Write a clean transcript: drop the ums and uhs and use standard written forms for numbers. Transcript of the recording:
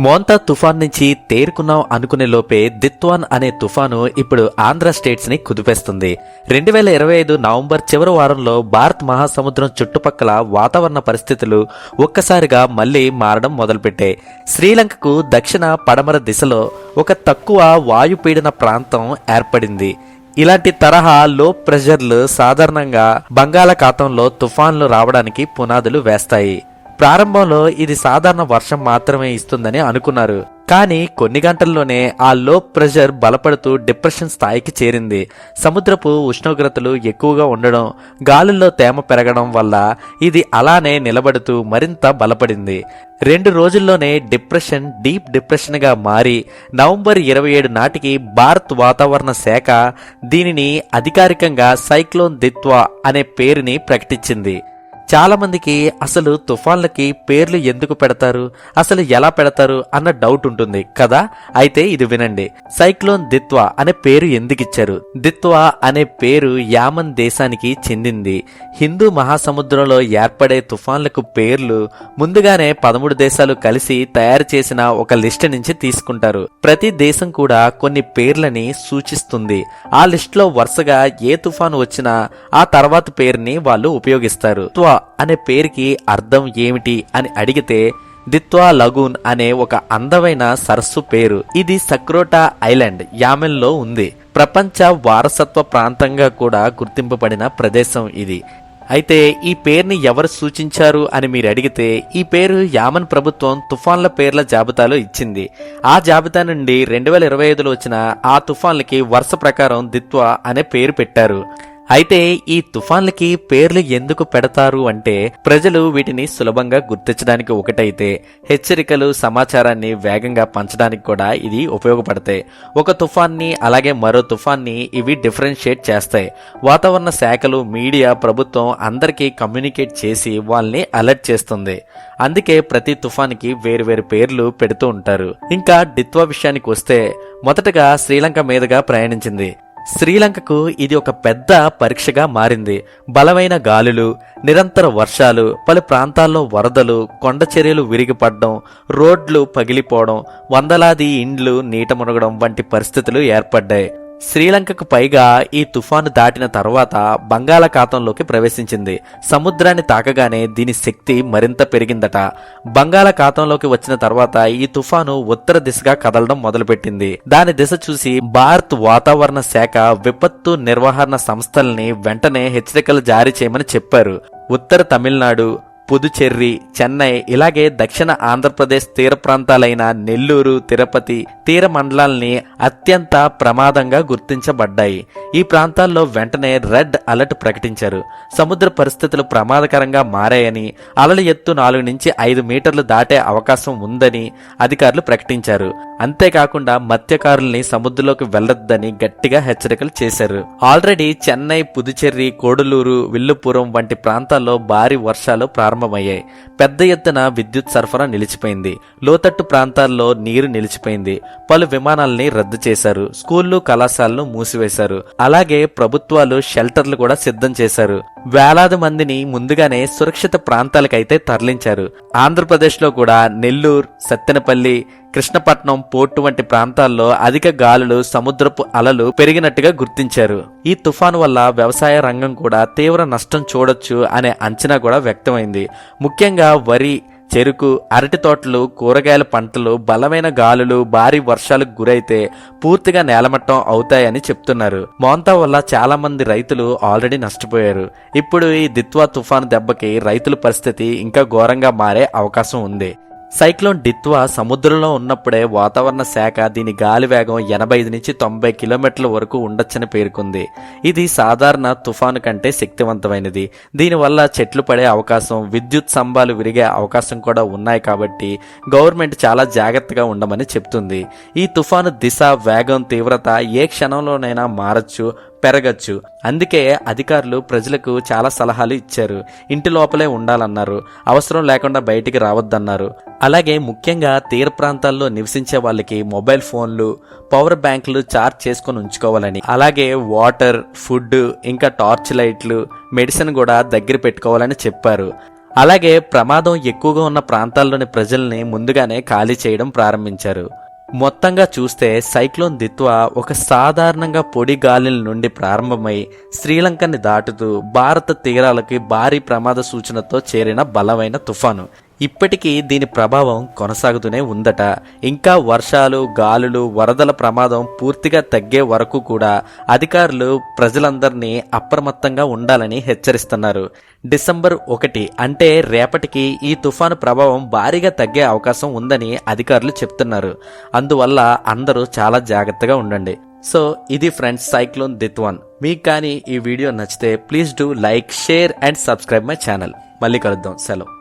మోంతా తుఫాన్ నుంచి తేరుకున్నాం అనుకునే లోపే దిత్వాన్ అనే తుఫాను ఇప్పుడు ఆంధ్ర స్టేట్స్ ని కుదిపేస్తుంది. 2025 నవంబర్ చివరి వారంలో భారత్ మహాసముద్రం చుట్టుపక్కల వాతావరణ పరిస్థితులు ఒక్కసారిగా మళ్లీ మారడం మొదలుపెట్టాయి. శ్రీలంకకు దక్షిణ పడమర దిశలో ఒక తక్కువ వాయుపీడన ప్రాంతం ఏర్పడింది. ఇలాంటి తరహా లో ప్రెషర్లు సాధారణంగా బంగాళాఖాతంలో తుఫాన్లు రావడానికి పునాదులు వేస్తాయి. ప్రారంభంలో ఇది సాధారణ వర్షం మాత్రమే ఇస్తుందని అనుకున్నారు. కానీ కొన్ని గంటల్లోనే ఆ లో ప్రెషర్ బలపడుతూ డిప్రెషన్ స్థాయికి చేరింది. సముద్రపు ఉష్ణోగ్రతలు ఎక్కువగా ఉండడం, గాలుల్లో తేమ పెరగడం వల్ల ఇది అలానే నిలబడుతూ మరింత బలపడింది. 2 రోజుల్లోనే డిప్రెషన్ డీప్ డిప్రెషన్ గా మారి నవంబర్ 27 నాటికి భారత్ వాతావరణ శాఖ దీనిని అధికారికంగా సైక్లోన్ దిత్వా అనే పేరుని ప్రకటించింది. చాలా మందికి అసలు తుఫాన్లకి పేర్లు ఎందుకు పెడతారు, అసలు ఎలా పెడతారు అన్న డౌట్ ఉంటుంది కదా. అయితే ఇది వినండి, సైక్లోన్ దిత్వా అనే పేరు ఎందుకిచ్చారు? దిత్వా అనే పేరు యామన్ దేశానికి చెందింది. హిందూ మహాసముద్రంలో ఏర్పడే తుఫాన్లకు పేర్లు ముందుగానే 13 దేశాలు కలిసి తయారు చేసిన ఒక లిస్ట్ నుంచి తీసుకుంటారు. ప్రతి దేశం కూడా కొన్ని పేర్లని సూచిస్తుంది. ఆ లిస్ట్ లో వరుసగా ఏ తుఫాను వచ్చినా ఆ తర్వాత పేరుని వాళ్ళు ఉపయోగిస్తారు. అనే పేరుకి అర్థం ఏమిటి అని అడిగితే దిత్వా లగూన్ అనే ఒక అందమైన సరస్సు పేరు. ఇది సక్రోటా ఐలాండ్ యామెన్ లో ఉంది. ప్రపంచ వారసత్వ ప్రాంతంగా కూడా గుర్తింపబడిన ప్రదేశం ఇది. అయితే ఈ పేరుని ఎవరు సూచించారు అని మీరు అడిగితే ఈ పేరు యామన్ ప్రభుత్వం తుఫాన్ల పేర్ల జాబితాలో ఇచ్చింది. ఆ జాబితా నుండి 2025లో వచ్చిన ఆ తుఫాన్లకి వరుస ప్రకారం దిత్వా అనే పేరు పెట్టారు. అయితే ఈ తుఫాన్లకి పేర్లు ఎందుకు పెడతారు అంటే ప్రజలు వీటిని సులభంగా గుర్తించడానికి ఒకటైతే హెచ్చరికలు సమాచారాన్ని వేగంగా పంచడానికి కూడా ఇది ఉపయోగపడతాయి. ఒక తుఫాన్ని అలాగే మరో తుఫాన్ని ఇవి డిఫరెన్షియేట్ చేస్తాయి. వాతావరణ శాఖలు, మీడియా, ప్రభుత్వం అందరికీ కమ్యూనికేట్ చేసి వాళ్ళని అలర్ట్ చేస్తుంది. అందుకే ప్రతి తుఫానికి వేరువేరు పేర్లు పెడుతూ ఉంటారు. ఇంకా దిత్వా విషయానికి వస్తే మొదటగా శ్రీలంక మీదుగా ప్రయాణించింది. శ్రీలంకకు ఇది ఒక పెద్ద పరీక్షగా మారింది. బలమైన గాలులు, నిరంతర వర్షాలు, పలు ప్రాంతాల్లో వరదలు, కొండ చర్యలు విరిగిపడడం, రోడ్లు పగిలిపోవడం, వందలాది ఇండ్లు నీట మునగడం వంటి పరిస్థితులు ఏర్పడ్డాయి. శ్రీలంకకు పైగా ఈ తుఫాను దాటిన తర్వాత బంగాళాఖాతంలోకి ప్రవేశించింది. సముద్రాన్ని తాకగానే దీని శక్తి మరింత పెరిగిందట. బంగాళాఖాతంలోకి వచ్చిన తర్వాత ఈ తుఫాను ఉత్తర దిశగా కదలడం మొదలుపెట్టింది. దాని దిశ చూసి భారత్ వాతావరణ శాఖ విపత్తు నిర్వహణ సంస్థల్ని వెంటనే హెచ్చరికలు జారీ చేయమని చెప్పారు. ఉత్తర తమిళనాడు, పుదుచెర్రి, చెన్నై, ఇలాగే దక్షిణ ఆంధ్రప్రదేశ్ తీర ప్రాంతాలైన నెల్లూరు, తిరుపతి తీర మండలాల్ని అత్యంత ప్రమాదంగా గుర్తించబడ్డాయి. ఈ ప్రాంతాల్లో వెంటనే రెడ్ అలర్ట్ ప్రకటించారు. సముద్ర పరిస్థితులు ప్రమాదకరంగా మారాయని, అలల ఎత్తు 4 నుంచి 5 మీటర్లు దాటే అవకాశం ఉందని అధికారులు ప్రకటించారు. అంతేకాకుండా మత్స్యకారుల్ని సముద్రంలోకి వెళ్లొద్దని గట్టిగా హెచ్చరికలు చేశారు. ఆల్రెడీ చెన్నై, పుదుచెర్రి, కోడలూరు, విల్లుపురం వంటి ప్రాంతాల్లో భారీ వర్షాలు ప్రారంభమయ్యాయి. పెద్ద ఎత్తున విద్యుత్ సరఫరా నిలిచిపోయింది. లోతట్టు ప్రాంతాల్లో నీరు నిలిచిపోయింది. పలు విమానాల్ని రద్దు చేశారు. స్కూళ్లు, కళాశాలను మూసివేశారు. అలాగే ప్రభుత్వాలు షెల్టర్లు కూడా సిద్ధం చేశారు. వేలాది మందిని ముందుగానే సురక్షిత ప్రాంతాలకైతే తరలించారు. ఆంధ్రప్రదేశ్ లో కూడా నెల్లూరు, సత్తెనపల్లి, కృష్ణపట్నం పోర్టు వంటి ప్రాంతాల్లో అధిక గాలులు, సముద్రపు అలలు పెరిగినట్టుగా గుర్తించారు. ఈ తుఫాను వల్ల వ్యవసాయ రంగం కూడా తీవ్ర నష్టం చూడొచ్చు అనే అంచనా కూడా వ్యక్తమైంది. ముఖ్యంగా వరి, చెరుకు, అరటి తోటలు, కూరగాయల పంటలు బలమైన గాలులు, భారీ వర్షాలకు గురైతే పూర్తిగా నేలమట్టం అవుతాయని చెప్తున్నారు. మోంతా వల్ల చాలా మంది రైతులు ఆల్రెడీ నష్టపోయారు. ఇప్పుడు ఈ దిత్వా తుఫాను దెబ్బకి రైతుల పరిస్థితి ఇంకా ఘోరంగా మారే అవకాశం ఉంది. సైక్లోన్ దిత్వా సముద్రంలో ఉన్నప్పుడే వాతావరణ శాఖ దీని గాలి వేగం 85 నుంచి 90 కిలోమీటర్ల వరకు ఉండొచ్చని పేర్కొంది. ఇది సాధారణ తుఫాను కంటే శక్తివంతమైనది. దీనివల్ల చెట్లు పడే అవకాశం, విద్యుత్ స్తంభాలు విరిగే అవకాశం కూడా ఉన్నాయి. కాబట్టి గవర్నమెంట్ చాలా జాగ్రత్తగా ఉండమని చెప్తుంది. ఈ తుఫాను దిశ, వేగం, తీవ్రత ఏ క్షణంలోనైనా మారచ్చు, పెరగచ్చు. అందుకే అధికారులు ప్రజలకు చాలా సలహాలు ఇచ్చారు. ఇంటి లోపలే ఉండాలన్నారు. అవసరం లేకుండా బయటికి రావద్దన్నారు. అలాగే ముఖ్యంగా తీర ప్రాంతాల్లో నివసించే వాళ్ళకి మొబైల్ ఫోన్లు, పవర్ బ్యాంకులు చార్జ్ చేసుకుని ఉంచుకోవాలని, అలాగే వాటర్, ఫుడ్, ఇంకా టార్చ్ లైట్లు, మెడిసిన్ కూడా దగ్గర పెట్టుకోవాలని చెప్పారు. అలాగే ప్రమాదం ఎక్కువగా ఉన్న ప్రాంతాల్లోని ప్రజల్ని ముందుగానే ఖాళీ చేయడం ప్రారంభించారు. మొత్తంగా చూస్తే సైక్లోన్ దిత్వా ఒక సాధారణంగా పొడి గాలుల నుండి ప్రారంభమై శ్రీలంకని దాటుతూ భారత తీరాలకి భారీ ప్రమాద సూచనతో చేరిన బలమైన తుఫాను. ఇప్పటికీ దీని ప్రభావం కొనసాగుతూనే ఉందట. ఇంకా వర్షాలు, గాలులు, వరదల ప్రమాదం పూర్తిగా తగ్గే వరకు కూడా అధికారులు ప్రజలందరినీ అప్రమత్తంగా ఉండాలని హెచ్చరిస్తున్నారు. డిసెంబర్ 1 అంటే రేపటికి ఈ తుఫాను ప్రభావం భారీగా తగ్గే అవకాశం ఉందని అధికారులు చెప్తున్నారు. అందువల్ల అందరూ చాలా జాగ్రత్తగా ఉండండి. సో ఇది ఫ్రెండ్స్ సైక్లోన్ దిత్వాన్. మీకు కానీ ఈ వీడియో నచ్చితే please do like, share and subscribe my channel. మళ్ళీ కలుద్దాం. సెలవు.